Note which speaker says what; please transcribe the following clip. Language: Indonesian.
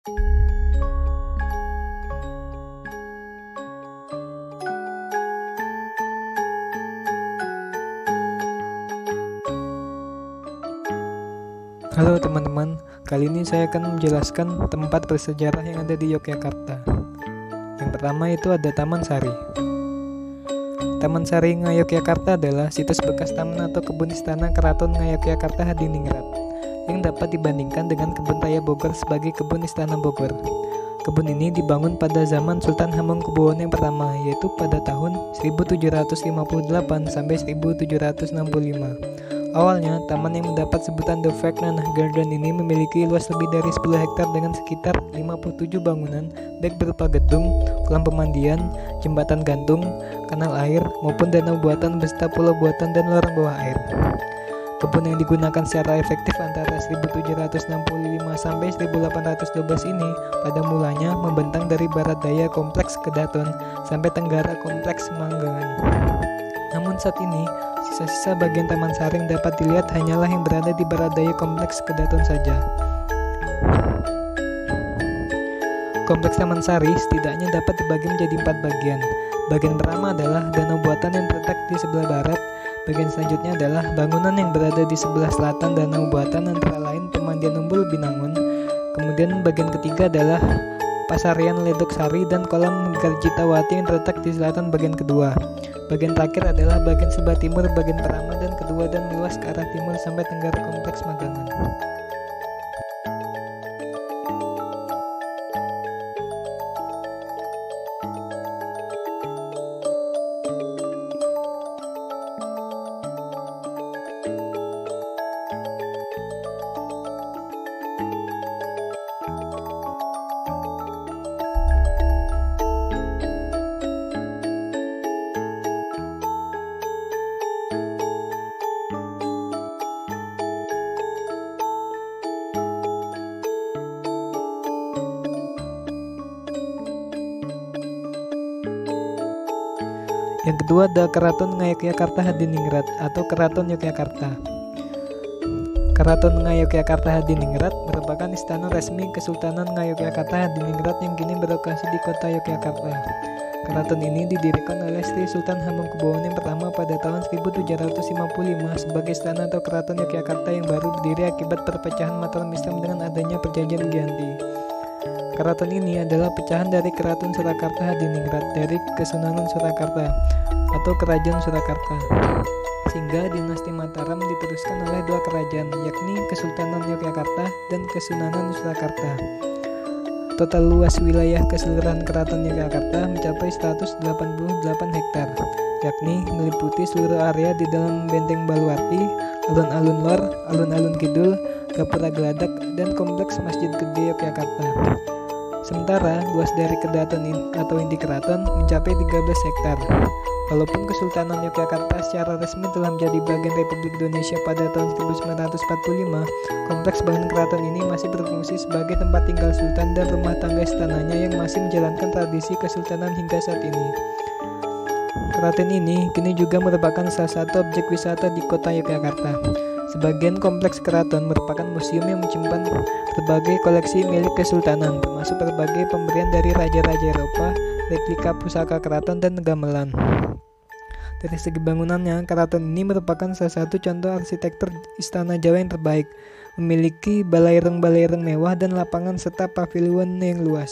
Speaker 1: Halo teman-teman, kali ini saya akan menjelaskan tempat bersejarah yang ada di Yogyakarta. Yang pertama itu ada Taman Sari. Taman Sari Ngayogyakarta adalah situs bekas taman atau kebun istana Keraton Ngayogyakarta Hadiningrat yang dapat dibandingkan dengan kebun raya Bogor sebagai kebun istana Bogor. Kebun ini dibangun pada zaman Sultan Hamengkubuwono yang pertama, yaitu pada tahun 1758 sampai 1765. Awalnya, taman yang mendapat sebutan The Ferdinand Garden ini memiliki luas lebih dari 10 hektar dengan sekitar 57 bangunan, baik berupa gedung, kolam pemandian, jembatan gantung, kanal air, maupun danau buatan beserta pulau buatan dan lorong bawah air. Kebun yang digunakan secara efektif antara 1765 sampai 1812 ini pada mulanya membentang dari barat daya kompleks Kedaton sampai tenggara kompleks Manggahan. Namun saat ini, sisa-sisa bagian Taman Sari yang dapat dilihat hanyalah yang berada di barat daya kompleks Kedaton saja. Kompleks Taman Sari setidaknya dapat dibagi menjadi 4 bagian. Bagian pertama adalah danau buatan yang terletak di sebelah barat. Bagian selanjutnya adalah bangunan yang berada di sebelah selatan danau buatan, antara lain Pemandian Umbul Binangun. Kemudian bagian ketiga adalah Pasarian Ledok Sari dan kolam Garjitawati yang terletak di selatan bagian kedua. Bagian terakhir adalah bagian sebelah timur bagian pertama dan kedua dan meluas ke arah timur sampai tenggara kompleks Magangan. Yang kedua ada Keraton Ngayogyakarta Hadiningrat atau Keraton Yogyakarta. Keraton Ngayogyakarta Hadiningrat merupakan istana resmi Kesultanan Ngayogyakarta Hadiningrat yang kini berlokasi di kota Yogyakarta. Keraton ini didirikan oleh Sri Sultan Hamengkubuwono yang pertama pada tahun 1755 sebagai istana atau Keraton Yogyakarta yang baru berdiri akibat perpecahan Mataram Islam dengan adanya Perjanjian Giyanti. Keraton ini adalah pecahan dari Keraton Surakarta Hadiningrat dari Kesunanan Surakarta atau Kerajaan Surakarta, sehingga dinasti Mataram diteruskan oleh 2 kerajaan, yakni Kesultanan Yogyakarta dan Kesunanan Surakarta. Total luas wilayah keseluruhan Keraton Yogyakarta mencapai 188 hektar, yakni meliputi seluruh area di dalam Benteng Baluarti, alun-alun lor, alun-alun kidul, Gapura Geladak, dan kompleks Masjid Gede Yogyakarta. Sementara luas dari Kedaton atau inti keraton mencapai 13 hektar. Walaupun Kesultanan Yogyakarta secara resmi telah menjadi bagian Republik Indonesia pada tahun 1945, kompleks bangunan keraton ini masih berfungsi sebagai tempat tinggal sultan dan rumah tangga istananya yang masih menjalankan tradisi kesultanan hingga saat ini. Keraton ini kini juga merupakan salah satu objek wisata di kota Yogyakarta. Sebagian kompleks keraton merupakan museum yang menyimpan berbagai koleksi milik kesultanan, termasuk berbagai pemberian dari raja-raja Eropa, replika pusaka keraton, dan gamelan. Dari segi bangunannya, keraton ini merupakan salah satu contoh arsitektur istana Jawa yang terbaik, memiliki balaireng-balaireng mewah dan lapangan serta pavilion yang luas.